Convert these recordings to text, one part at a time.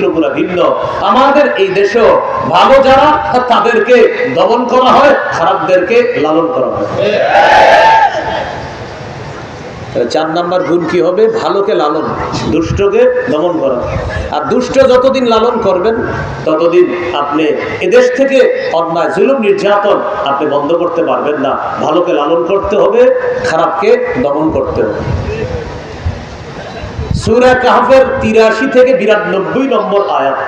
চিত্র পুরো ভিন্ন। আমাদের এই দেশেও ভালো যারা তাদেরকে দমন করা হয়, খারাপদেরকে লালন করা হয়। 4 নাম্বার গুণ কি হবে? ভালোকে লালন, দুষ্টকে দমন করা। আর দুষ্ট যতদিন লালন করবেন ততদিন আপনি এদেশ থেকে অন্যায় জুলুম নির্যাতন আপনি বন্ধ করতে পারবেন না। ভালোকে লালন করতে হবে, খারাপকে দমন করতে হবে। সূরা কাহফের 83 থেকে 92 নম্বর আয়াত।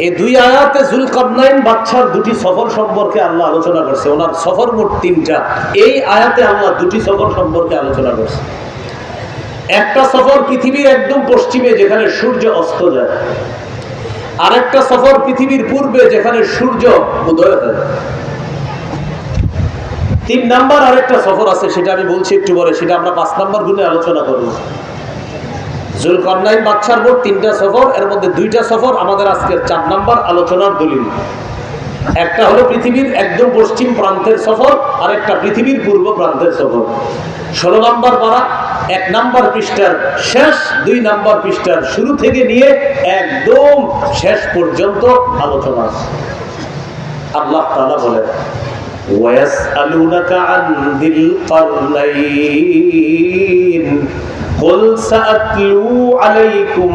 এই 2 আয়াতে যুলকারনাইন বাদশার 2টি সফর সম্পর্কে আল্লাহ আলোচনা করছে। ওনার সফর মোট 3টা। এই আয়াতে আল্লাহ 2টি সফর সম্পর্কে আলোচনা করছে। একটা সফর পৃথিবীর একদম পশ্চিমে, যেখানে সূর্য অস্ত যায়। আরেকটা সফর পৃথিবীর পূর্বে, যেখানে সূর্য উদয় হয়। 3 নাম্বার আরেকটা সফর আছে, সেটা আমি বলছি একটু পরে, সেটা আমরা 5 নাম্বার গুণে আলোচনা করব। যুলকারনাইন বাদশার মোট 3টা সফর, এর মধ্যে 2টা সফর আমাদের আজকের 4 নাম্বার আলোচনার দলিল। একটা হলো পৃথিবীর একদম পশ্চিম প্রান্তের সফর, আর একটা পৃথিবীর পূর্ব প্রান্তের সফর। 16 নাম্বার পারা 1 নাম্বার পৃষ্ঠার শেষ, 2 নাম্বার পৃষ্ঠার শুরু থেকে নিয়ে একদম শেষ পর্যন্ত আলোচনা। আল্লাহ তাআলা বলেন, ওয়ায়াসআলুনাকা আন যিল কারনাইন কুল সাআতলু আলাইকুম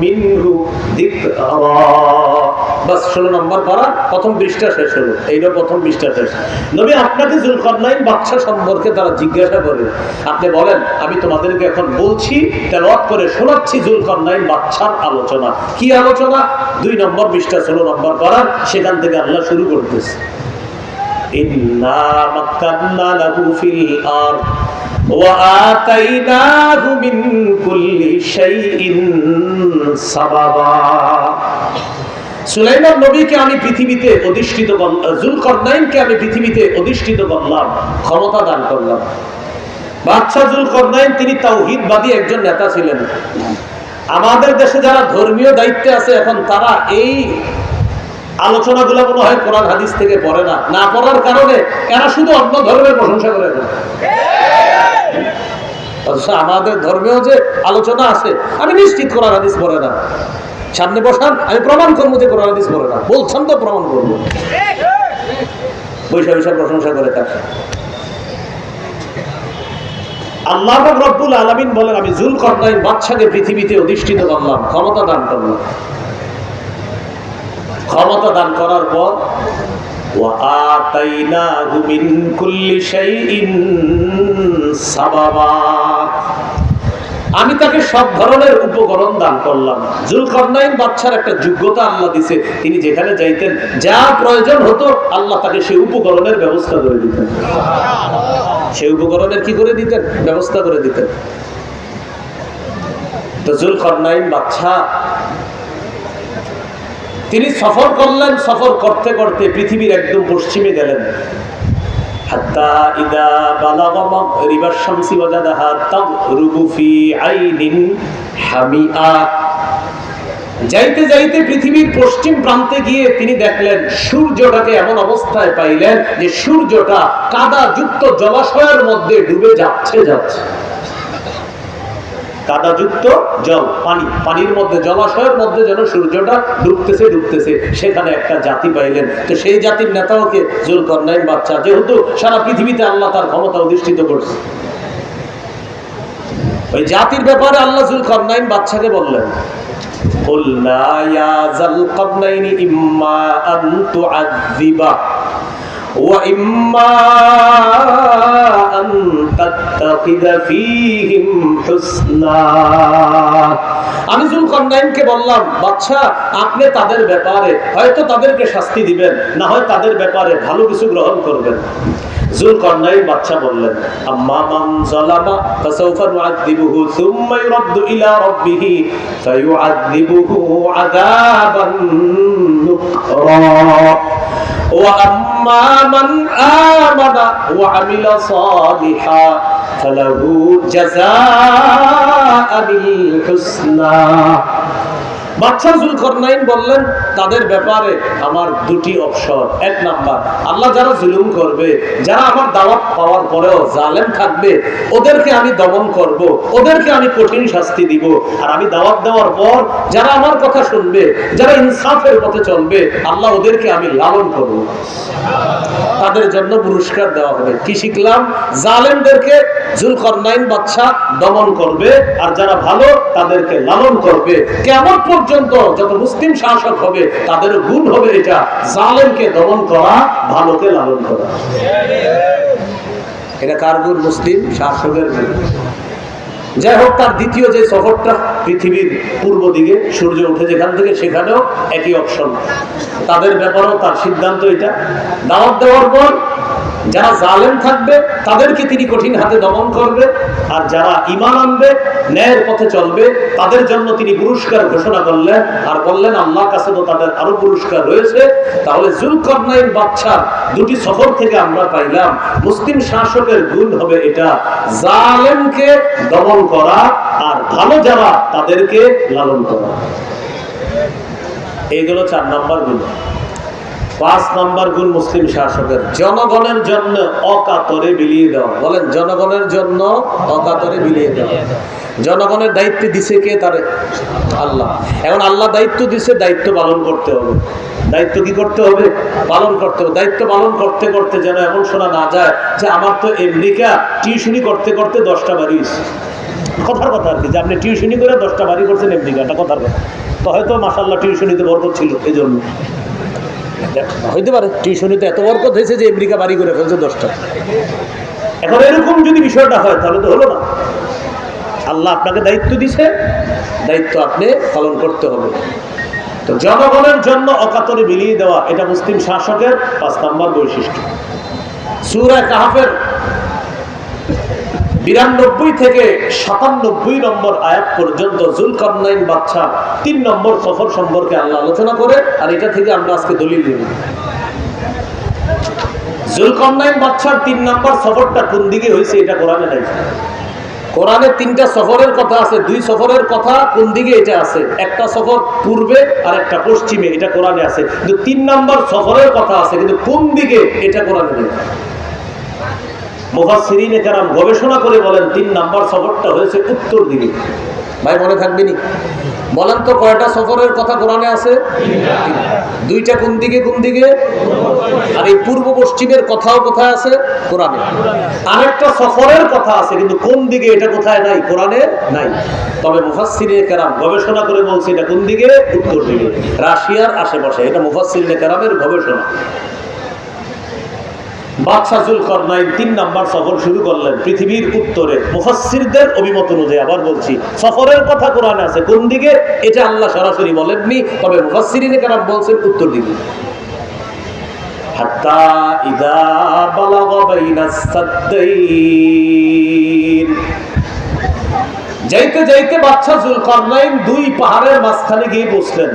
মিনহু যিকরা। বাস 16 নম্বর পারা প্রথম পৃষ্ঠা শেষ হলো। এইটা প্রথম পৃষ্ঠা শেষ। নবী, আপনাকে যুলকারনাইন বাদশা সম্পর্কে তারা জিজ্ঞাসা করে, আপনি বলেন, আমি তোমাদেরকে এখন বলছি, তেলাওয়াত করে শোনাচ্ছি যুলকারনাইন বাদশার আলোচনা। কি আলোচনা? 2 নম্বর পৃষ্ঠা 16 নম্বর পারা, সেখান থেকে আল্লাহ শুরু করতেছে। ইন্না মাক্কান্না লাহু ফিল আরদ ওয়া আতাইনাহু মিন কুল্লি শাইইন সাবাবা। সুলাইমান নবীকে আমি পৃথিবীতে অধিষ্ঠিত করলাম, যুলকারনাইনকে আমি পৃথিবীতে অধিষ্ঠিত করলাম, ক্ষমতা দান করলাম। বাদশা যুলকারনাইন তিনি তাওহীদবাদী একজন নেতা ছিলেন। আমাদের দেশে যারা ধর্মীয় দায়িত্বে আছে এখন, তারা এই আলোচনাগুলো মনে হয় কোরআন হাদিস থেকে পড়ে না। না পড়ার কারণে এরা শুধু অন্য ধর্মের প্রশংসা করে না। আমাদের ধর্মেও যে আলোচনা আছে, আমি নিশ্চিত কোরআন হাদিস পড়ে না। সামনে বসান, আমি প্রমাণ করবো যে কোরআন হাদিস পড়ে না। বলছেন তো প্রমাণ করবো। বৈশা বৈশা প্রশংসা করে থাকে। আল্লাহ রব্বুল আলামিন বলেন, আমি যুলকারনাইন বাদশাকে পৃথিবীতে অধিষ্ঠিত করলাম, ক্ষমতা দান করলাম। ক্ষমতা দান করার পর ওয়া আতাইনাহু মিন কুল্লি শাইইন সাবাবা, আমি তাকে সব ধরনের উপকরণ দান করলাম। যুলকারনাইন বাদশার একটা যোগ্যতা আল্লাহ দিয়েছে, তিনি যেখানে যাইতেন যা প্রয়োজন হতো আল্লাহ তাকে সেই উপকরণের ব্যবস্থা করে দিতেন। সেই উপকরণের কি করে দিতেন? ব্যবস্থা করে দিতেন। তো যুলকারনাইন বাদশা তিনি সফর করলেন। সফর করতে করতে পৃথিবীর একদম পশ্চিমে গেলেন। হাত্তা ইদা বালাগা মাগরিবাশ শামসি ওয়াজাদাহা তাগরুবু ফি আইনিন হামিআ। যাইতে যাইতে পৃথিবীর পশ্চিম প্রান্তে গিয়ে তিনি দেখলেন, সূর্যটাকে এমন অবস্থায় পাইলেন যে সূর্যটা কাদাযুক্ত জলাশয়ের মধ্যে ডুবে যাচ্ছে। কাদাযুক্ত জল, পানির মধ্যে, জলাশয়ের মধ্যে যেন সূর্যটা ডুবতেছে। সেখানে একটা জাতি পাইলেন। তো সেই জাতির নেতাও কে? যুলকারনাইন বাদশা। যেহেতু সারা পৃথিবীতে আল্লাহ তার ক্ষমতা অধিষ্ঠিত করছে, ওই জাতির ব্যাপারে আল্লাহ যুলকারনাইন বাদশাকে বললেন, কুলনা ইয়া যুলকারনাইন ইম্মা আন তুআযযিবা ওয়া ইম্মা আন তাত্তাখিযা ফীহিম হুসনা। আমি যুলকারনাইনকে বললাম, বাদশা, আপনি তাদের ব্যাপারে হয়তো তাদেরকে শাস্তি দিবেন, না হয় তাদের ব্যাপারে ভালো কিছু গ্রহণ করবেন। যুলকারনাইন বাদশা বললেন, আম্মা মান যালামা ফাসাউফা নুআযযিবুহু সুম্মা ইউরাদ্দু ইলা রাব্বিহি ফায়ুআযযিবুহু আযাবান নুকরা ওয়া আম্মা মান আমানা ওয়া আমিলা সালিহা ফালাহু জাযাআবিল হুসনা। বাদশা যুলকারনাইন বললেন, তাদের ব্যাপারে আমার দুটি অপশন। এক নাম্বার, আল্লাহ যারা জুলুম করবে, যারা আমার দাওয়াত পাওয়ার পরেও জালেম থাকবে, ওদেরকে আমি দমন করব, ওদেরকে আমি কঠিন শাস্তি দিব। আর আমি দাওয়াত দেওয়ার পর যারা আমার কথা শুনবে, যারা ইনসাফের পথে চলবে, আল্লাহ ওদেরকে আমি লালন করব, তাদের জন্য পুরস্কার দেওয়া হবে। কি শিখলাম? জালেমদেরকে যুলকারনাইন বাদশা দমন করবে, আর যারা ভালো তাদেরকে লালন করবে। কিয়ামত পর্যন্ত যত মুসলিম শাসক হবে তাদের গুণ হবে এটা, জালেমকে দমন করা, ভালোকে লালন করা। এটা কার গুণ? মুসলিম শাসকের গুণ। যাই হোক, তার দ্বিতীয় যে সফরটা পৃথিবীর পূর্ব দিকে সূর্য উঠে যেখান থেকে, সেখানেও একই অপশন। তাদের ব্যাপারেও তার সিদ্ধান্ত এটা, দাওয়াত দেওয়ার পর যারা জালেম থাকবে তাদেরকে তিনি কঠিন হাতে দমন করবে, আর যারা ঈমান আনবে, ন্যায়ের পথে চলবে, তাদের জন্য তিনি পুরস্কার ঘোষণা করলেন। আর বললেন, আল্লাহর কাছে তো তাদের আরো পুরস্কার রয়েছে। তাহলে যুলকারনাইন বাদশার দুটি সফর থেকে আমরা পাইলাম, মুসলিম শাসকের গুণ হবে এটা, জালেমকে দমন করা, আর ভালো যারা তাদেরকে লালন করা। এইগুলো 4 নম্বর গুণ। 5 নম্বর গুণ মুসলিম শাসকের, জনগণের জন্য অকাতরে বিলিয়ে দেওয়া। বলেন, জনগণের জন্য অকাতরে বিলিয়ে দেওয়া। জনগণের দায়িত্ব দিছে কে? তারে আল্লাহ। এখন আল্লাহ দায়িত্ব দিছে, দায়িত্ব পালন করতে হবে। দায়িত্ব কি করতে হবে? পালন করতে হবে। দায়িত্ব পালন করতে করতে যেন এমন শোনা না যায় যে আমার তো আমেরিকা টিউশনি করতে করতে 10টা বাড়ি। কথার কথা আর কি, যে আপনি টিউশনি করে 10টা বাড়ি করছেন আমেরিকাটা, কথার কথা। তো হয়তো মাশাআল্লাহ টিউশনিতে বরকত ছিল, এই জন্য হইতে পারে। টিউশনিতে এত বরকত হয়েছে যে আমেরিকা বাড়ি করে ফেলছে 10টা। এখন এরকম যদি বিষয়টা হয় তাহলে তো হলো না। আল্লাহ আপনাকে দায়িত্ব দিছে, দায়িত্ব আপনি পালন করতে হবে। তো জনগণের জন্য অকাতরে বিলিয়ে দেওয়া, এটা মুসলিম শাসকের 5 নম্বর বৈশিষ্ট্য। সূরা কাহফের 92 থেকে 97 নম্বর আয়াত পর্যন্ত যুলকারনাইন বাদশা 3 নম্বর সফর সম্পর্কে আল্লাহ আলোচনা করে, আর এটা থেকে আমরা আজকে দলিল নেব। যুলকারনাইন বাদশার 3 নম্বর সফরটা কোন দিকে হয়েছে এটা কোরআনে নাই। কোরআনে 3টা সফরের কথা আছে, 2 সফরের কথা কোন দিকে এটা আছে। একটা সফর পূর্বে আর একটা পশ্চিমে, এটা কোরআনে আছে। কিন্তু 3 নম্বর সফরের কথা আছে, কিন্তু কোন দিকে এটা কোরআনে নেই। মুফাসসিরিনে কেরাম গবেষণা করে বলেন 3 নম্বর সফরটা হয়েছে উত্তর দিকে। ভাই মনে থাকবে নি? বলেন তো কয়টা সফরের কথা কোরআনে আছে? 2টা কোন দিকে কোন দিকে? আর এই পূর্ব পশ্চিমের কথাও কোথায় আছে? কোরআনে। আরেকটা সফরের কথা আছে, কিন্তু কোন দিকে এটা কোথায় নাই? কোরআনে নাই। তবে মুফাসসিরিনে কেরাম গবেষণা করে বলছে এটা কোন দিকে? উত্তর দিকে, রাশিয়ার আশেপাশে। এটা মুফাসসিরিনে কেরামের গবেষণা। বাদশা যুলকারনাইন 3 নম্বর সফর শুরু করলেন পৃথিবীর উত্তরে। মুফাসসিরদের অভিমত অনুযায়ী, আবার বলছি, সফরের কথা কোরআনে আছে, কোন দিকে এটা আল্লাহ সরাসরি বলেননি, তবে মুফাসসিরিনে কেরাম বলছেন উত্তর দিকে। হাত্তা ইদা বালাগা বাইনাস সাদ্দাইন, যাইতে যাইতে বাদশা যুলকারনাইন 2 পাহাড়ের মাঝখানে গিয়ে বসলেন।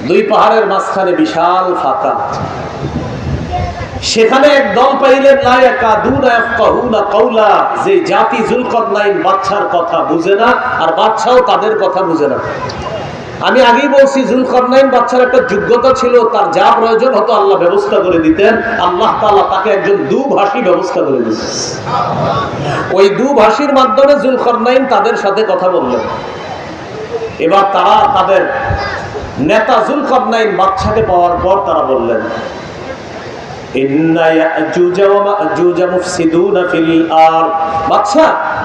2 পাহাড়ের মাঝখানে বিশাল ফাঁকা। সেখানে এক দল পাইলেন, লা ইয়াকাদুনা ইয়াফকাহুনা কাওলা, যে জাতি যুলকারনাইন বাদশার কথা বুঝে না, আর বাদশাও তাদের কথা বুঝে না। আমি আগেই বলছি, যুলকারনাইন বাদশার একটা যোগ্যতা ছিল, তার যা প্রয়োজন হতো আল্লাহ ব্যবস্থা করে দিতেন। আল্লাহ তাআলা তাকে একজন দুভাষী ব্যবস্থা করে দিতেন। ওই দুভাষীর মাধ্যমে যুলকারনাইন তাদের সাথে কথা বললেন। এবার তারা তাদের নেতা যুলকারনাইন বাদশাকে পাওয়ার পর তারা বললেন,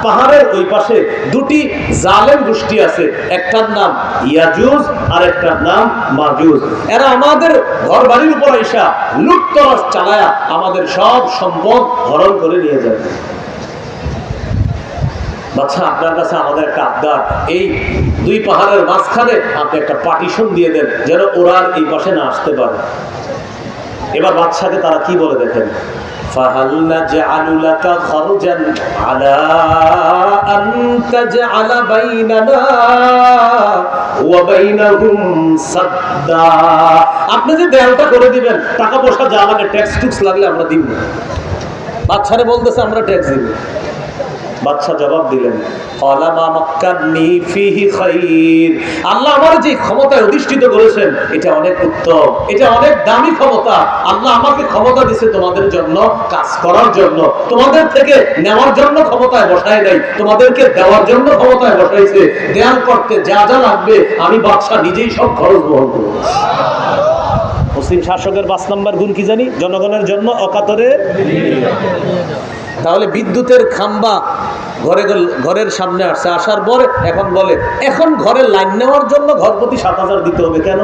পাহাড়ের ওই পাশে 2টি জালেম গোষ্ঠী আছে, একটার নাম ইয়াজুজ আর একটার নাম মাজুজ। এরা আমাদের ঘর বাড়ির উপর এসে লুটতরাজ চালায়া আমাদের সব সম্পদ হরণ করে নিয়ে যায়। বাচ্চা, আপনার কাছে আমাদের একটা আবদার, এই 2 পাহাড়ের মাঝখানে আপনি একটা পার্টিশন দিয়ে দেন, যেন ওরা এই পাশে না আসতে পারে। এবার বাদশাকে তারা কি বলে দেখেন, ফাহাল নাজআলু লাকা খারজান আলা আন তাজআলা বাইনানা ওয়া বাইনাহুম সাদ্দা, আপনি যে দেয়ালটা করে দিবেন, টাকা পয়সা যা লাগে, ট্যাক্স টুক্স লাগলে আমরা দিব। বাদশারে বলতেছে আমরা ট্যাক্স দিব। বাদশা জবাব দিলেন, আল্লাহ আমার যে ক্ষমতায় অধিষ্ঠিত করেছেন এটা অনেক উত্তম, এটা অনেক দামি ক্ষমতা। আল্লাহ আমাকে ক্ষমতা দিছে তোমাদের জন্য কাজ করার জন্য, তোমাদের থেকে নেওয়ার জন্য ক্ষমতায় বসায় নাই, তোমাদেরকে দেওয়ার জন্য ক্ষমতায় বসাইছে। দেয়াল করতে যা যা লাগবে আমি বাদশা নিজেই সব খরচ বহন করব। মুসলিম শাসকের 5 নম্বর গুণ কি জানি? জনগণের জন্য অকাতরে। তাহলে বিদ্যুতের খাম্বা ঘরের সামনে আসছে, আসার পর এখন বলে এখন ঘরে লাইন নেওয়ার জন্য ঘর প্রতি 7,000 দিতে হবে। কেন?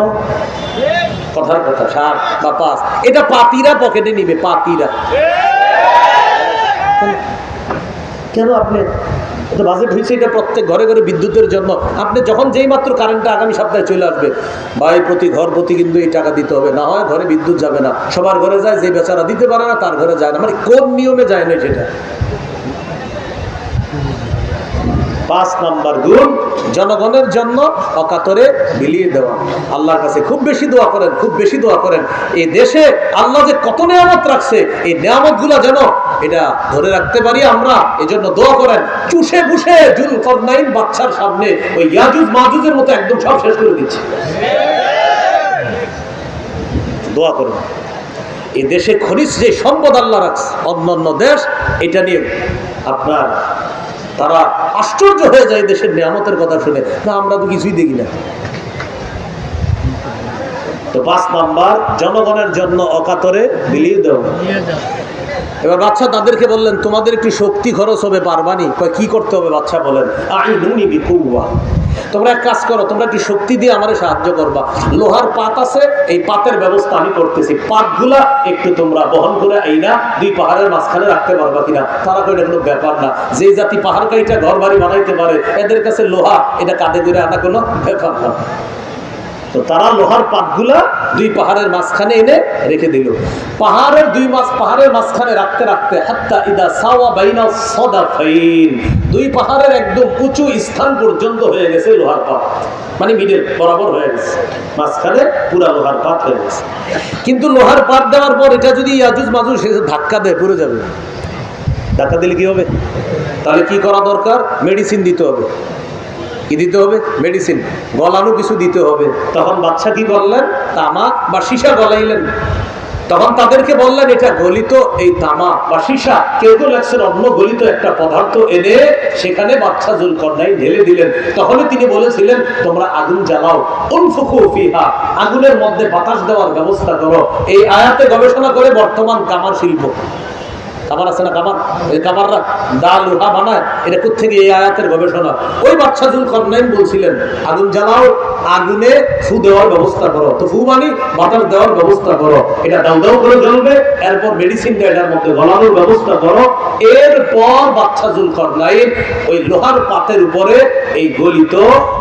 কথার কথা 7 বা 5, এটা পাতিরা পকেটে নিবে, পাতিরা। কেন? আপনি বাজেট হয়েছে এটা প্রত্যেক ঘরে ঘরে বিদ্যুতের জন্য। আপনি যখন যেই মাত্র কারেন্টটা আগামী সপ্তাহে চলে আসবে, ভাই প্রতি ঘর প্রতি কিন্তু এই টাকা দিতে হবে, না হয় ঘরে বিদ্যুৎ যাবে না। সবার ঘরে যায়, যে বেচারা দিতে পারে না তার ঘরে যায় না। মানে কোন নিয়মে যায় না সেটা। 5 নম্বর গুণ, জনগণের জন্য অকাতরে বিলিয়ে দেওয়া। আল্লাহর কাছে খুব বেশি দোয়া করেন, খুব বেশি দোয়া করেন। এই দেশে আল্লাহ যে কত নিয়ামত রাখছে, এই নিয়ামত গুলা যেন এটা ধরে রাখতে পারি আমরা, এজন্য দোয়া করেন। চুষে বুষে জুলকারনাইন বাদশার সামনে ওই ইয়াজুজ মাজুজের মতো একদম সব শেষ করে দিচ্ছে। দোয়া করেন। এই দেশে খনিজ যে সম্পদ আল্লাহ রাখছে, অন্যান্য দেশ এটা নিয়ে আপনার তারা আশ্চর্য হয়ে যায় দেশের নিয়ামতের কথা শুনে। না, আমরা তো কিছুই দেখি না। তো 5 নাম্বার, জনগণের জন্য অকাতরে বিলিয়ে দাও। এবার বাদশা তাদেরকে বললেন, তোমাদের একটু শক্তি খরচ হবে, পারবানি? কি করতে হবে? বাদশা বলেন, আইনুনি বিকুওয়া, তোমরা এক কাজ করো, তোমরা কি শক্তি দিয়ে আমারে সাহায্য করবা। লোহার পাত আছে, এই পাতের ব্যবস্থা আমি করতেছি, পাতগুলা একটু তোমরা বহন করে আইনা 2 পাহাড়ের মাঝখানে রাখতে পারবা কিনা। তারা কই, এটা কোনো ব্যাপার না, যে জাতি পাহাড় কাইটা ঘর বাড়ি বানাইতে পারে এদের কাছে লোহা এটা কাঁধে করে আনা কোনো ব্যাপার না। তো তারা লোহার পাতগুলা 2 পাহাড়ের মাঝখানে এনে রেখে দিল। পাহাড়ের 2 মাঝখানে রাখতে রাখতে হাত্তা ইদা সাওয়া বাইনা সাদাফাইন, 2 পাহাড়ের একদম উঁচু স্থান পর্যন্ত হয়ে গেছে লোহার পাত, মানে মিডল বরাবর হয়ে গেছে, মাঝখানে পুরা লোহার পাত হয়ে গেছে। কিন্তু লোহার পাত দেওয়ার পর এটা যদি ইয়াজুজ মাজুজ সে ধাক্কা দেয়, পড়ে যাবে। ধাক্কা দিলে কি হবে? তাহলে কি করা দরকার? মেডিসিন দিতে হবে। কি দিতে হবে? মেডিসিন, গলানো কিছু দিতে হবে। তখন বাদশা কি করলেন? তামা বা সীসা গলাইলেন। তখন তাদেরকে বললেন, এটা গলিত এই তামা বা সীসা, কেউ কেউ লেখছেন অন্য গলিত একটা পদার্থ এনে সেখানে বাদশা জুলকারনাইন ঢেলে দিলেন। তখন তিনি বলেছিলেন, তোমরা আগুন জ্বালাও, উনফুকু ফিহা, আগুনের মধ্যে বাতাস দেওয়ার ব্যবস্থা করো। এই আয়াতে গবেষণা করে বর্তমান কামার শিল্প, কামার আছে না, কামার, এই কামাররা দা লোহা বানায়, এটা কোত্থেকে? এই আয়াতের গবেষণা। ওই বাদশা জুলকারনাইন বলছিলেন, আগুন জ্বালাও, আগুনে ফু দেওয়ার ব্যবস্থা করো। তো ফু মানে বাতাস দেওয়ার ব্যবস্থা করো, এটা দাউ দাউ করে জ্বলবে, এরপর মেডিসিন দিয়ে এটার মধ্যে গলানোর ব্যবস্থা করো। এরপর বাদশা জুলকারনাইন ওই লোহার পাতের উপরে এই গলিত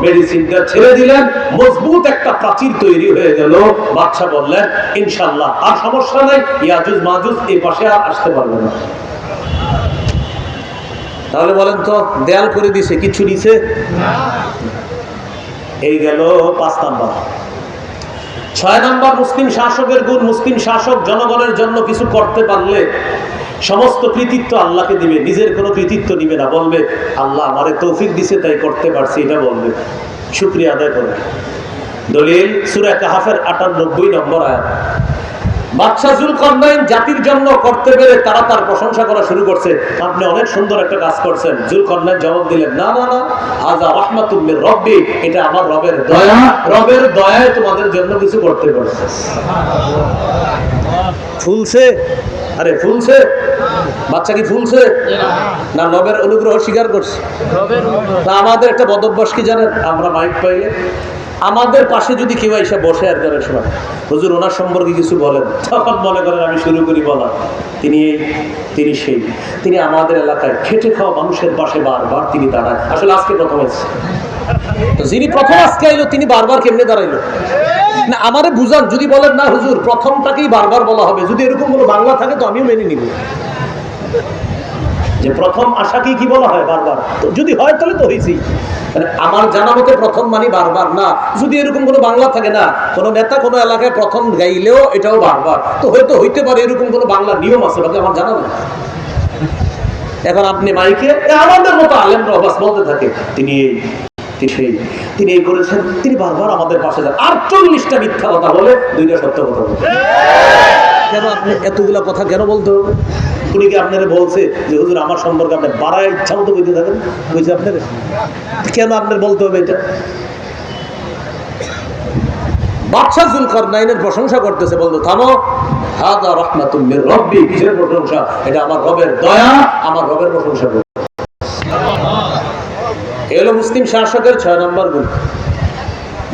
মেডিসিনটা ছেড়ে দিলেন, মজবুত একটা প্রাচীর তৈরি হয়ে গেল। বাদশা বললেন, ইনশাআল্লাহ আর সমস্যা নাই, ইয়াজুজ মাজুজ এই পাশে আর আসতে পারবে না। তাহলে বলেন তো, দেয়াল করে দিছে, কিছু দিছে? এই গেল 5 নাম্বার। 6 নাম্বার মুসলিম শাসকের গুণ, মুসলিম শাসক জনগণের জন্য কিছু করতে পারলে সমস্ত কৃতিত্ব আল্লাহকে দিবে, নিজের কোনো কৃতিত্ব নিবে না। বলবে, আল্লাহ আমারে তৌফিক দিছে তাই করতে পারছি, এটা বলবে, শুকরিয়া আদায় করবে। দলিল সূরা কাহফের 98 নম্বর আয়াত। বাদশা জুলকারনাইন জাতির জন্য করতে পেরে তারা তার প্রশংসা করা শুরু করছে, আপনি অনেক সুন্দর একটা কাজ করছেন। জুলকারনাইন জবাব দিলেন, না না না, হাযা রাহমাতুম মির রাব্বি, এটা আমার রবের দয়া, রবের দয়ায় তোমাদের জন্য কিছু করতে পারছে। ফুলছে? আরে ফুলছে? বাচ্চা কি ফুলছে? না রবের অনুগ্রহ স্বীকার করছে? তা আমাদের একটা বদভ্যাস কি জানেন? আমরা মাইক পাইলে আমাদের পাশে যদি কেউ এসে বসে আর করে সময়, হুজুর ওনার সম্পর্কে কিছু বলেন, তখন মনে করেন আমি শুরু করি বলা, তিনি এই, তিনি সেই, তিনি আমাদের এলাকায় খেটে খাওয়া মানুষের পাশে বারবার তিনি দাঁড়ায়। আসলে আজকে প্রথম এসেছে, তো যিনি প্রথম আজকে এলো তিনি বারবার কেমনে দাঁড়াইলো? না আমারে বুঝান, যদি বলেন না হুজুর প্রথমটাকেই বারবার বলা হবে, যদি এরকম কোনো বাংলা থাকে তো আমিও মেনে নিব যে প্রথম আশাকেই কি বলা হয় বারবার। তো যদি হয় তাহলে তো হয়েছেই, মানে আমার জানা মতে প্রথম মানে বারবার না। যদি এরকম কোনো বাংলা থাকে না, কোনো নেতা কোনো এলাকায় প্রথম গাইলেও এটাও বারবার, তো হয়তো হইতে পারে এরকম কোনো বাংলা নিয়ম আছে, বাকি আমার জানা নেই। এখন আপনি মাইকে আমাদের মতো আলেমরা বাস বলতে থাকে তিনি এই করেছেন, তিনি বারবার আমাদের পাশে যান, 48টা মিথ্যা কথা বলে 2টা সত্য কথা বলে। কেন আপনি এতগুলা কথা কেন বলতে হবে? উনি কি আপনারা বলছে যে হুজুর আমার সম্পর্কে আপনি বাড়ায় ইচ্ছা মতো বলতে থাকেন? বুঝছে আপনার কেন আপনার বলতে হবে এটা? বাদশা যুলকারনাইনের প্রশংসা করতেছে, বলতো থামো, হাদা রাহমাতুম মির রাব্বি, কিসের প্রশংসা? এটা আমার রবের দয়া, আমার রবের প্রশংসা করো। এ হলো মুসলিম শাসকের 6 নম্বর গুণ।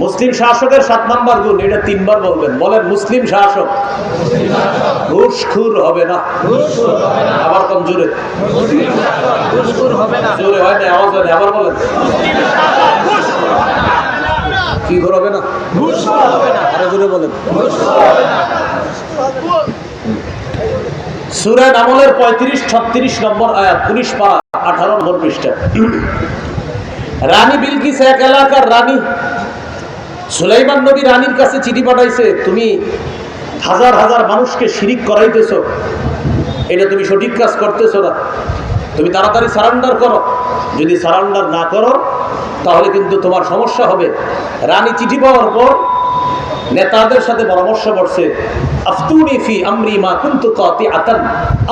মুসলিম শাসকের 7 নম্বর গুণ, এটা 3 বার বলবেন। বলেন, মুসলিম শাসক ঘুষখোর হবে না। আবার কম জোরে, জোরে হয় না, আওয়াজ হয় না, আবার বলেন, কি হবে না? আরো জোরে বলেন। সূরা নামলের 35-36 নম্বর আয়াত, 19 পারা 18 নম্বর পৃষ্ঠা। রানী বিলকিস এক এলাকার রানী। সুলাইমান নবী রানীর কাছে চিঠি পাঠাইছে, তুমি হাজার হাজার মানুষকে শিরিক করাইতেছো, এটা তুমি সঠিক কাজ করতেছো না, তুমি তাড়াতাড়ি সারেন্ডার করো, যদি সারেন্ডার না করো তাহলে কিন্তু তোমার সমস্যা হবে। রানী চিঠি পাওয়ার পর নেতাদের সাথে পরামর্শ করছে, আফতুনি ফি আমরি মা কুনতু কাতিআতান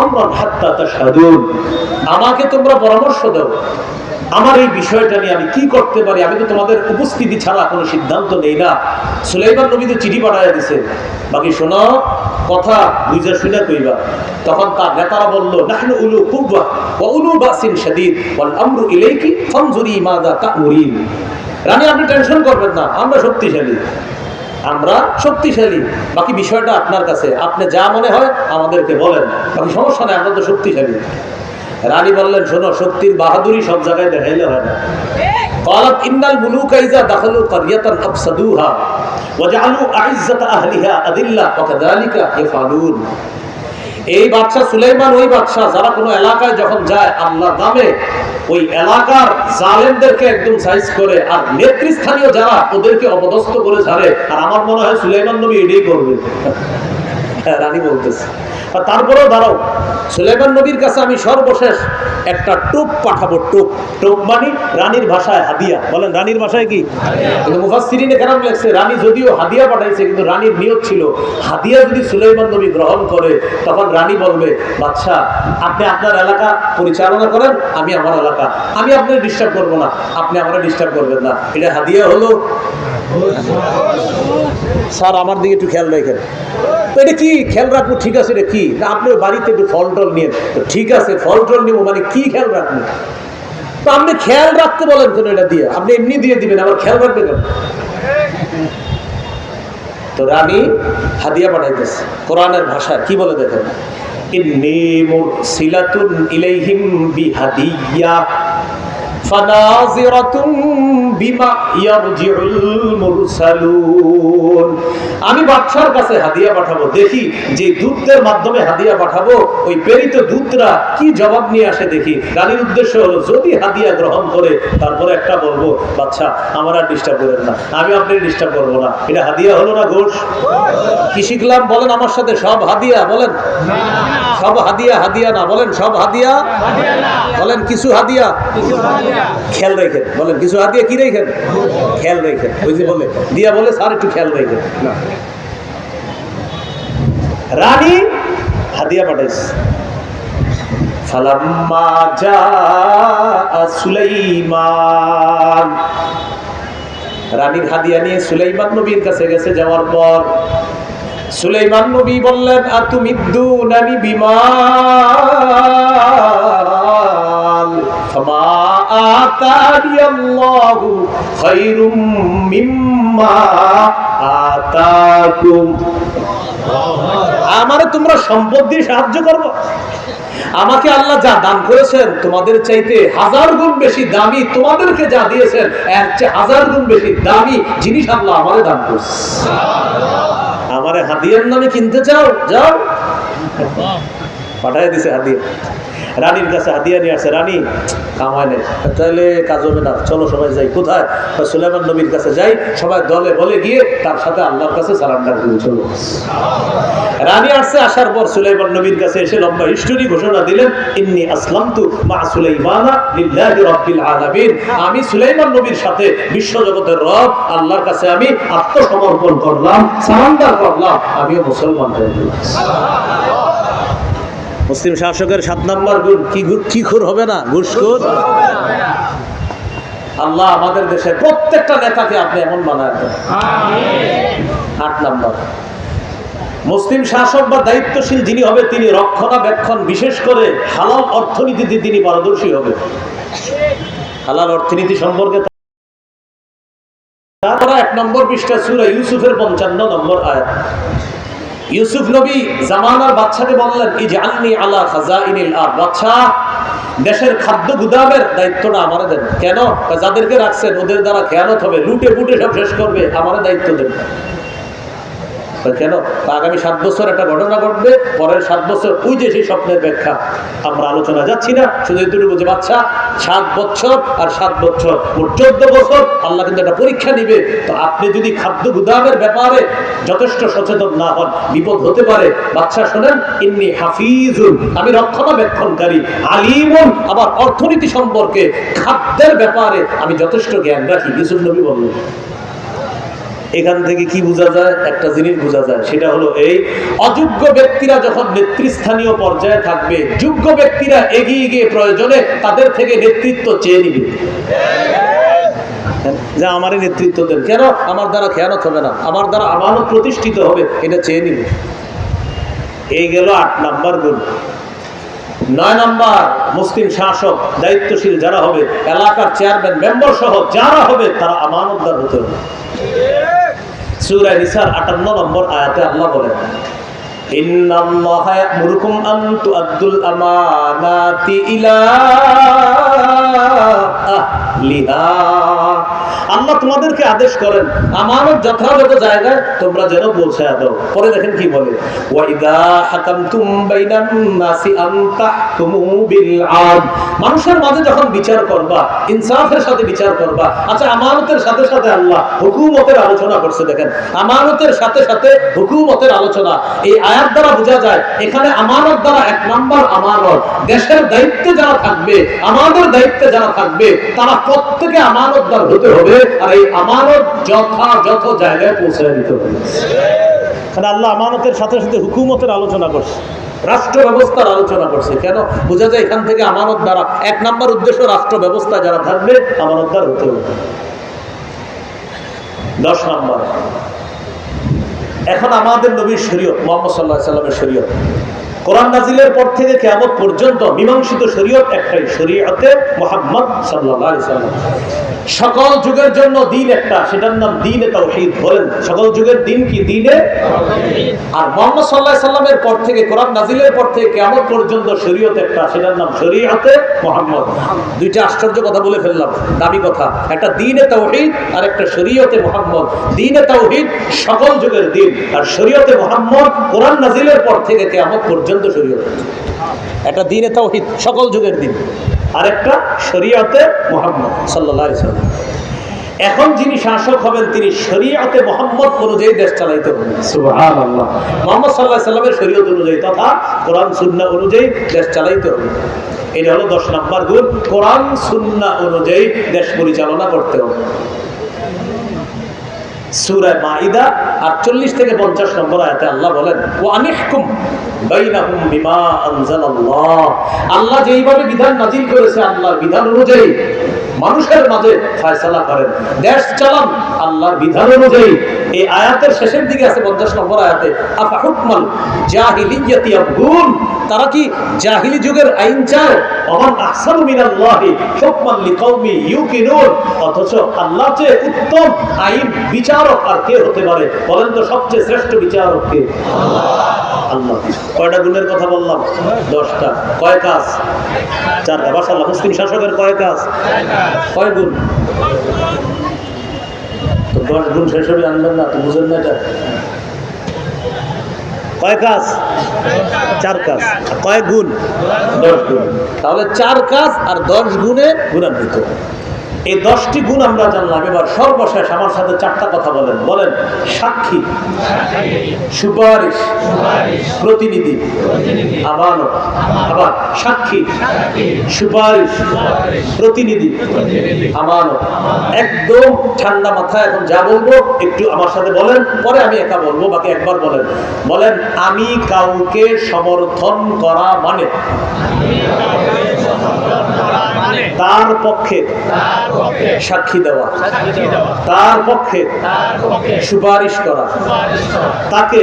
আমরান হাত্তা তাশহাদুন, আমাকে তোমরা পরামর্শ দাও, আমার এই বিষয়টা নিয়ে আমি কি করতে পারি, আমি তো তোমাদের উপস্থিতি ছাড়া কোনো সিদ্ধান্ত নেই না। সুলাইমান নবী তো চিঠি পাঠাইয়া দিছে, বাকি শোনো, কথা বুঝা শুনে কইবা। তখন তার নেতারা বলল, নাহনু উলু কুওয়া ওয়া উলু বাসিন শাদীদ ওয়াল আমরু ইলাইকি ফানজুরি মাযা তা'মুরিন। রানী, আপনি টেনশন করবেন না, আমরা শক্তিশালী, বাকি বিষয়টা আপনার কাছে, আপনি যা মনে হয় আমাদেরকে বলেন, বাকি সমস্যা নেই, আমরা তো শক্তিশালী। রানী বললেন, শোনো, শক্তির বাহাদুরি সব জায়গায় দেখাইলে হয় না। قالت إن الملوك إذا دخلوا قرية أفسدوها وجعلوا أعزة أهلها أذلة وكذلك يفعلون। এই বাদশা সুলাইমান ওই বাদশা, যারা কোনো এলাকায় যখন যায় আল্লাহর নামে ওই এলাকার জালেমদেরকে একদম সাইজ করে, আর নেতৃস্থানীয় যারা ওদেরকে অপদস্থ করে ছাড়ে। আর আমার মনে হয় সুলাইমান নবী এটাই করবে। রানী বলতেছে, তারপরেও দাঁড়াও, সুলাইমান নবীর কাছে আমি সর্বশেষ একটা টোপ পাঠাবো। টোপ মানে রানীর ভাষায় হাদিয়া। বলেন, রানীর ভাষায় কি? কিন্তু মুফাসসিরিনে কেরাম লেখছে, রানী যদিও হাদিয়া পাঠাইছে, কিন্তু রানীর নিয়ত ছিল হাদিয়া যদি সুলাইমান নবী গ্রহণ করে তখন রানী বলবে, বাদশা আপনি আপনার এলাকা পরিচালনা করেন, আমি আমার এলাকা, আমি আপনার ডিস্টার্ব করবো না, আপনি আমার ডিস্টার্ব করবেন না। এটা হাদিয়া হলো। স্যার আমার দিকে একটু খেয়াল রাখেন, তো এটা কি খেয়াল রাখবো? ঠিক আছে, এটা কি না, আপনি বাড়িতে একটু ফল টল নিয়ে, ঠিক আছে ফল টল নিবো, মানে কি খেয়াল রাখবো? তো আপনি খেয়াল রাখতে বলেন কেন? এটা দিয়ে আপনি এমনি দিয়ে দিবেন, আবার খেয়াল রাখবে কেন? তো রানী হাদিয়া পাঠাইতেছে, কোরআনের ভাষায় কি বলে দেখেন, ইন্নী মুরসিলাতুন ইলাইহিম বিহাদিয়া ফানাযিরাতুম বিমা ইয়ারজিউল মুরসালুন। আমি বাদশার কাছে হাদিয়া পাঠাবো, দেখি যে দূতদের মাধ্যমে হাদিয়া পাঠাবো ওই প্রেরিত দূতরা কি জবাব নিয়ে আসে দেখি। রানীর উদ্দেশ্য হলো যদি হাদিয়া গ্রহণ করে তারপরে একটা বলবো, বাদশা আমার আর ডিস্টার্ব করেন না, আমি আপনাকে ডিস্টার্ব করবো না। এটা হাদিয়া হলো না ঘোষ? কি শিখলাম বলেন আমার সাথে? সব হাদিয়া বলেন, সব হাদিয়া হাদিয়া না, বলেন সব হাদিয়া, বলেন কিছু হাদিয়া খেয়াল রেখেন, বলেন কিছু হাদিয়া কি রেখেন? খেয়াল রেখেন। ওই যে বলে দিয়া বলে স্যার একটু খেয়াল রেখেন। রানী হাদিয়া পাঠাইছে। ফালাম্মা জাআ সুলাইমান, রানীর হাদিয়া নিয়ে সুলাইমান নবীর কাছে গেছে। যাওয়ার পর সুলাইমান নবী বললেন, আতুমিদ্দুনানি বিমাল ফামা আতানি আল্লাহু খায়রুম মিম্মা আতাকুম। আমারে তোমরা সম্পদ দিয়ে সাহায্য করবে? আমাকে আল্লাহ যা দান করেছেন তোমাদের চাইতে 1000 গুণ বেশি দামি, তোমাদেরকে যা দিয়েছেন এর চেয়ে 1000 গুণ বেশি দামি জিনিস আল্লাহ আমারে দান করেছে। আমারে হাদিয়ার নামে কিনতে চাও? যাও। পাঠাই দিছে হাদিয়া। রানীর কাছে হাদিয়া নিয়ে আসছে, রানী কামায় নেই, তাহলে কাজ হবে না, চলো সবাই যাই। কোথায়? সুলাইমান নবীর কাছে যাই। সবাই দলে বলে গিয়ে তার সাথে আল্লাহর কাছে সারেন্ডার করে চলো। রানী আসছে, আসার পর সুলাইমান নবীর কাছে এসে লম্বা হিস্টোরি ঘোষণা দিলেন, ইন্নী আসলামতু মা সুলাইমানা লিল্লাহি রাব্বিল আলামিন। আমি সুলাইমান নবীর সাথে বিশ্বজগতের রব আল্লাহর কাছে আমি আত্মসমর্পণ করলাম, সারেন্ডার করলাম, আমিও মুসলমান হয়ে গেলাম। মুসলিম শাসকের 7 নম্বর গুণ কি খুর হবে না? ঘুষখোর। আল্লাহ আমাদের দেশের প্রত্যেকটা নেতাকে আপনি এমন বানায় দেন। 8 নম্বর, মুসলিম শাসক বা দায়িত্বশীল যিনি হবে তিনি রক্ষণাবেক্ষণ, বিশেষ করে হালাল অর্থনীতিতে তিনি পারদর্শী হবে। হালাল অর্থনীতি সম্পর্কে তারপর 1 নম্বর পৃষ্ঠা সূরা ইউসুফের 55 নম্বর আয়াত। ইউসুফ নবী জামানার বাদশাকে বললেন, ইজআলনি আলা খাজাইনিল আরদ, বাদশা দেশের খাদ্য গুদামের দায়িত্বটা আমারে দেন। কেন? যাদেরকে রাখছেন ওদের দ্বারা খেয়ানত হবে, লুটে পুটে সব শেষ করবে, আমারে দায়িত্ব দেন। কেন? আগামী 7 বছর একটা ঘটনা ঘটবে, পরের 7 বছর ওই যে সেই স্বপ্নের ব্যাখ্যা। আমরা আলোচনা যাচ্ছি না, শুধু এতটুকু যে বাচ্চা 7 বছর আর 7 বছর মোট 14 বছর আল্লাহ কিন্তু একটা পরীক্ষা নিবে। তো আপনি যদি খাদ্য গুদামের ব্যাপারে যথেষ্ট সচেতন না হন, বিপদ হতে পারে। বাচ্চা শোনেন, ইন্নী হাফিজুন, আমি রক্ষণাবেক্ষণকারী, আলিমুন, আবার অর্থনীতি সম্পর্কে খাদ্যের ব্যাপারে আমি যথেষ্ট জ্ঞান রাখি। ইউসুফ নবী বললেন। এখান থেকে কি বোঝা যায়? একটা জিনিস বোঝা যায়, সেটা হলো এই, অযোগ্য ব্যক্তিরা যখন নেতৃস্থানীয় পর্যায়ে থাকবে, যোগ্য ব্যক্তিরা এগিয়ে গিয়ে প্রয়োজনে তাদের থেকে নেতৃত্ব চেয়ে নিবে, যে আমারই নেতৃত্ব দেন। কেন? আমার দ্বারা খেয়ানত হবে না, আমার দ্বারা আমানত প্রতিষ্ঠিত হবে, এটা চেয়ে নিবে। এই গেল 8 নম্বর গুণ। 9 নম্বর, মুসলিম শাসক দায়িত্বশীল যারা হবে, এলাকার চেয়ারম্যান মেম্বার সহ যারা হবে, তারা আমানতদার হতে হবে। সূরা নিসার 58 নম্বর আয়াতে আল্লাহ বলেন, ইন্নাল্লাহা ইয়া'মুরুকুম আন তু'আদ্দুল আমানাতি ইলা আহলিহা। আল্লাহ তোমাদেরকে আদেশ করেন আমানত যথাযথ জায়গায় তোমরা যেন পৌঁছায় দাও। পরে দেখেন কি বলে, ওয়া ইযা হাকামতুম বাইনান নাসি আন তাহকুমু বিল আদল। মানুষের মাঝে যখন বিচার করবা, ইনসাফের সাথে বিচার করবা। আচ্ছা, আমানতের সাথে সাথে আল্লাহ হুকুমতের আলোচনা করছে। দেখেন, আমানতের সাথে সাথে হুকুমতের আলোচনা। এই আয়াত দ্বারা বোঝা যায় এখানে আমানত দ্বারা 1 নম্বর আমানত, দেশের দায়িত্বে যারা থাকবে, আমাদের দায়িত্বে যারা থাকবে, তারা প্রত্যেকে আমানতদার হতে হবে, আর এই আমানত যথাযথ জায়গায় পৌঁছে দিতে হবে। কারণ আল্লাহ আমানতের সাথে সাথে হুকুমতের আলোচনা করছে, রাষ্ট্র ব্যবস্থার আলোচনা করছে। কেন? বোঝা যায় এখান থেকে আমানত দ্বারা 1 নম্বর উদ্দেশ্য, রাষ্ট্র ব্যবস্থা যারা থাকবে আমানতদার হতে হবে। 10 নম্বর, এখন আমাদের নবীর শরীয়ত, মুহাম্মদ সাল্লাল্লাহু আলাইহি ওয়াসাল্লামের শরীয়ত, কোরআন নাজিলের পর থেকে কিয়ামত পর্যন্ত মীমাংসিত শরীয়ত একটাই, শরীয়তে মুহাম্মদ সাল্লাল্লাহু আলাইহি ওয়াসাল্লাম। সকল যুগের জন্য দিন একটা, সেটার নাম দ্বীনে তাওহীদ। বলেন, সকল যুগের দিন কি? দ্বীনে তাওহীদ। আর মুহাম্মদ সাল্লাল্লাহু আলাইহি ওয়াসাল্লামের পর থেকে, কোরআন নাজিলের পর থেকে কিয়ামত পর্যন্ত শরীয়ত একটা, সেটার নাম শরীয়তে মুহাম্মদ। দুইটা আশ্চর্য কথা বলে ফেললাম, দামি কথা। একটা দ্বীনে তাওহীদ আর একটা শরীয়তে মুহাম্মদ। দ্বীনে তাওহীদ সকল যুগের দিন, আর শরীয়তে মুহাম্মদ কোরআন নাজিলের পর থেকে কিয়ামত পর্যন্ত শরীয়ত। একটা দ্বীনে তাওহীদ সকল যুগের দিন, আরেকটা শরীয়তে মুহাম্মদ সাল্লাল্লাহু আলাইহি ওয়াসাল্লাম। এখন যিনি শাসক হবেন তিনি শরীয়তে মুহাম্মদ অনুযায়ী দেশ চালাইতে হবে। সুবহানাল্লাহ। মুহাম্মদ সাল্লাল্লাহু আলাইহি ওয়াসাল্লামের শরীয়ত অনুযায়ী তথা কোরআন সুন্নাহ অনুযায়ী দেশ চালাইতে হবে। এটা হলো 10 নম্বর গুণ, কোরআন সুন্নাহ অনুযায়ী দেশ পরিচালনা করতে হবে। সূরা মাইদা 48 থেকে 50 নম্বর আয়াতে আল্লাহ বলেন, ওয়া আনিহকুম বাইনাহুম বিমা আনজালাল্লাহ। আল্লাহ যেইভাবে বিধান নাজিল করেছে, আল্লাহর বিধান অনুযায়ী মানুষের মাঝে ফয়সালা করেন, দেশ চালান আল্লাহর বিধান অনুযায়ী। এই আয়াতের শেষের দিকে আছে 50 নম্বর আয়াতে, আফা হুকমাল জাহিলিয়াতি ইয়াবগুন। তারা কি জাহিলি যুগের আইন চায়? ওমান আহসানু মিনাল্লাহি হুকমান লিকাওমি ইউকিনুন। অথচ আল্লাহর চেয়ে উত্তম আইন বিচারক আর কে হতে পারে? বলেন তো, সবচেয়ে শ্রেষ্ঠ বিচারক কে? আল্লাহ। কয়টা গুণের কথা বললাম? 10টা। কয় কাজ? 4টা। মাশাআল্লাহ। মুসলিম শাসকের কয় কাজ? কয় গুণ? তো 10 গুণ শেষ হবে আনবেন না, তো বুঝেন না এটা? কয় কাজ? 4 কাজ। কয় গুণ? 10 গুণ। তাহলে 4 কাজ আর 10 গুণে গুণান্বিত। এই 10টি গুণ আমরা জানলাম। এবার সর্বশেষ আমার সাথে 4টা কথা বলেন। বলেন, সাক্ষী, সুপারিশ, প্রতিনিধি, আমানত। আবার সাক্ষী, সুপারিশ, প্রতিনিধি, আমানত। একদম ঠান্ডা মাথায় এখন যা বলবো একটু আমার সাথে বলেন, পরে আমি একা বলবো, বাকি একবার বলেন। বলেন, আমি কাউকে সমর্থন করা মানে তার পক্ষে সাক্ষী দেওয়া, তার পক্ষে সুপারিশ করা, তাকে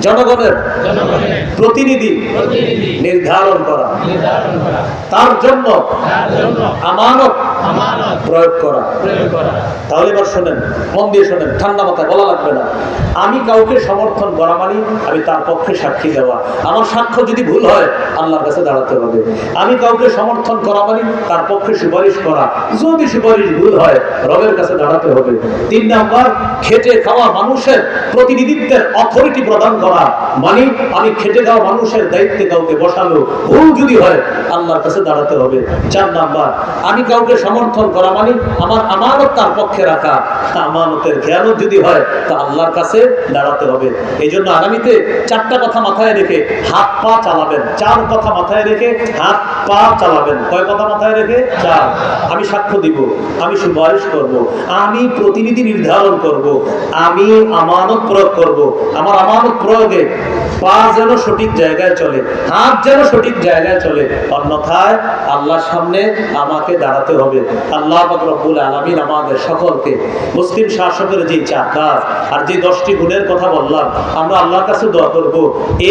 জনগণের প্রতিনিধি নির্ধারণ করা, তার জন্য আমানত প্রয়োগ করা। তাহলে এবার শোনেন, মন দিয়ে শোনেন, ঠান্ডা মাথায় বলা লাগবে না। আমি কাউকে সমর্থন করা মানে আমি তার পক্ষে সাক্ষী দেওয়া। আমার সাক্ষ্য যদি ভুল হয় আল্লাহর কাছে দাঁড়াতে হবে। আমি কাউকে সমর্থন করা মানে তার পক্ষে সুপারিশ করা, যদি সুপারিশ ভুল হয় রবের কাছে দাঁড়াতে হবে। 3 নাম্বার, খেটে খাওয়া মানুষের প্রতিনিধিত্বের অথরিটি প্রদান করা, মানে আমি খেটে খাওয়া মানুষের দায়িত্বে কাউকে বসালো, ভুল যদি হয় আল্লাহর কাছে দাঁড়াতে হবে। 4 নাম্বার, আমি কাউকে সমর্থন করা মানে আমার আমানত তার পক্ষে রাখা, আমানতের খেয়ানত যদি হয় তা আল্লাহর কাছে দাঁড়াতে হবে। এই জন্য আগামীতে 4টা কথা মাথায় রেখে হাত পা চালাবেন। 4 কথা মাথায় রেখে হাত পা চালাবেন। কয় কথা মাথায় রেখে? 4। আমি সাক্ষ্য দিব, আমি সুপারিশ করব, আমি প্রতিনিধি নির্ধারণ করব, আমি আমানত প্রয়োগ করব। আমার আমানত প্রয়োগে পা যেন সঠিক জায়গায় চলে, হাত যেন সঠিক জায়গায় চলে, অন্যথায় আল্লাহর সামনে আমাকে দাঁড়াতে হবে। আল্লাহ পাক রব্বুল আলামিন আমাদের সকলকে মুসলিম শাসকের যে 4 কাজ আর যে 10টি গুণের কথা বললাম, আমরা আল্লাহর কাছে দোয়া করব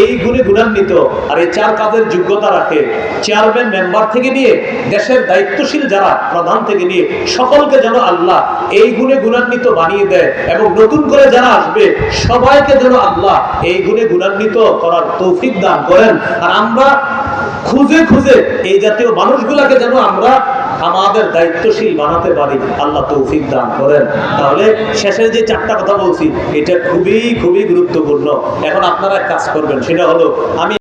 এই গুণে গুণান্বিত আর এই 4 কাজের যোগ্যতা রাখে চেয়ারম্যান মেম্বার থেকে নিয়ে দেশের দায়িত্বশীল যারা প্রধান থেকে নিয়ে সকলকে যেন আল্লাহ এই গুণে গুণান্বিত বানিয়ে দেয়, এবং নতুন করে যারা আসবে সবাইকে যেন আল্লাহ এই গুণে গুণান্বিত করার তৌফিক দান করেন। আর আমরা খুঁজে খুঁজে এই জাতীয় মানুষগুলাকে যেন আমরা আমাদের দায়িত্বশীল বানাতে পারি, আল্লাহ তৌফিক দান করেন। তাহলে শেষের যে 4টা কথা বলছি এটা খুবই খুবই গুরুত্বপূর্ণ। এখন আপনারা এক কাজ করবেন, সেটা হলো আমি